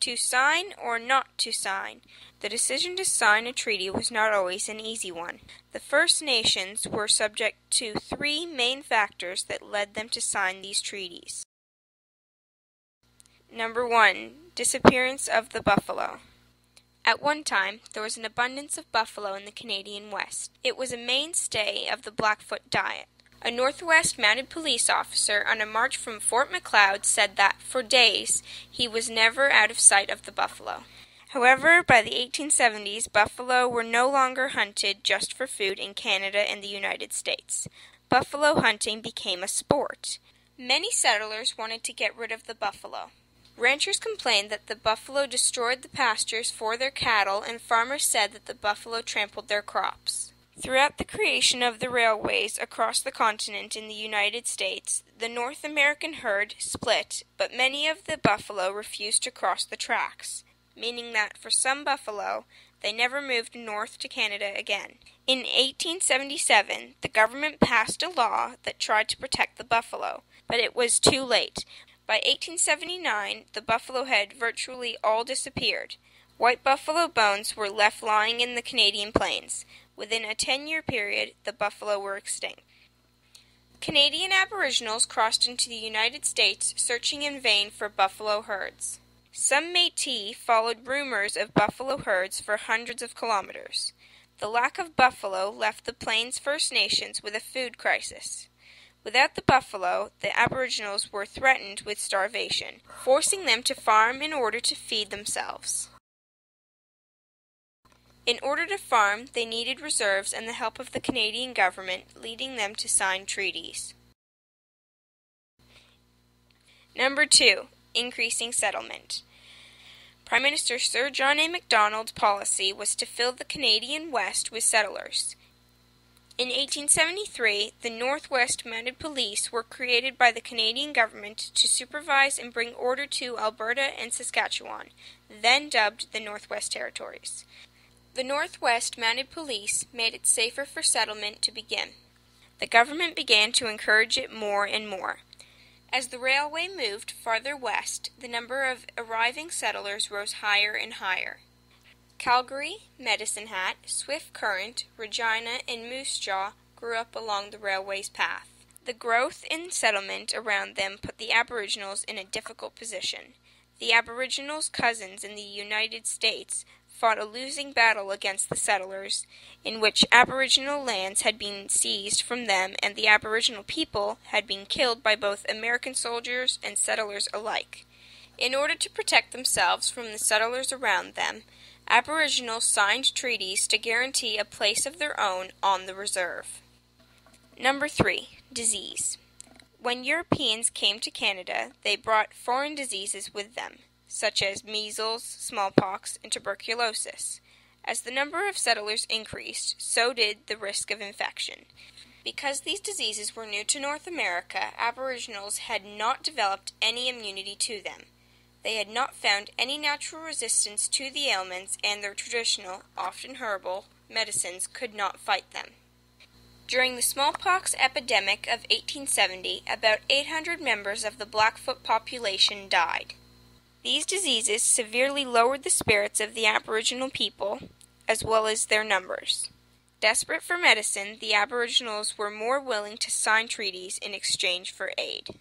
To sign or not to sign? The decision to sign a treaty was not always an easy one. The First Nations were subject to three main factors that led them to sign these treaties. Number 1. Disappearance of the buffalo. At one time, there was an abundance of buffalo in the Canadian West. It was a mainstay of the Blackfoot diet. A Northwest mounted police officer on a march from Fort Macleod said that, for days, he was never out of sight of the buffalo. However, by the 1870s, buffalo were no longer hunted just for food in Canada and the United States. Buffalo hunting became a sport. Many settlers wanted to get rid of the buffalo. Ranchers complained that the buffalo destroyed the pastures for their cattle, and farmers said that the buffalo trampled their crops. Throughout the creation of the railways across the continent in the United States, the North American herd split, but many of the buffalo refused to cross the tracks, meaning that for some buffalo, they never moved north to Canada again. In 1877, the government passed a law that tried to protect the buffalo, but it was too late. By 1879, the buffalo had virtually all disappeared. White buffalo bones were left lying in the Canadian plains. Within a 10-year period, the buffalo were extinct. Canadian Aboriginals crossed into the United States searching in vain for buffalo herds. Some Métis followed rumors of buffalo herds for hundreds of kilometers. The lack of buffalo left the Plains First Nations with a food crisis. Without the buffalo, the Aboriginals were threatened with starvation, forcing them to farm in order to feed themselves. In order to farm, they needed reserves and the help of the Canadian government, leading them to sign treaties. Number 2. Increasing settlement. Prime Minister Sir John A. Macdonald's policy was to fill the Canadian West with settlers. In 1873, the Northwest Mounted Police were created by the Canadian government to supervise and bring order to Alberta and Saskatchewan, then dubbed the Northwest Territories. The Northwest Mounted Police made it safer for settlement to begin. The government began to encourage it more and more. As the railway moved farther west, the number of arriving settlers rose higher and higher. Calgary, Medicine Hat, Swift Current, Regina, and Moose Jaw grew up along the railway's path. The growth in settlement around them put the Aboriginals in a difficult position. The Aboriginals' cousins in the United States fought a losing battle against the settlers, in which Aboriginal lands had been seized from them and the Aboriginal people had been killed by both American soldiers and settlers alike. In order to protect themselves from the settlers around them, Aboriginals signed treaties to guarantee a place of their own on the reserve. Number 3. Disease. When Europeans came to Canada, they brought foreign diseases with them, such as measles, smallpox, and tuberculosis. As the number of settlers increased, so did the risk of infection. Because these diseases were new to North America, Aboriginals had not developed any immunity to them. They had not found any natural resistance to the ailments, and their traditional, often herbal, medicines could not fight them. During the smallpox epidemic of 1870, about 800 members of the Blackfoot population died. These diseases severely lowered the spirits of the Aboriginal people, as well as their numbers. Desperate for medicine, the Aboriginals were more willing to sign treaties in exchange for aid.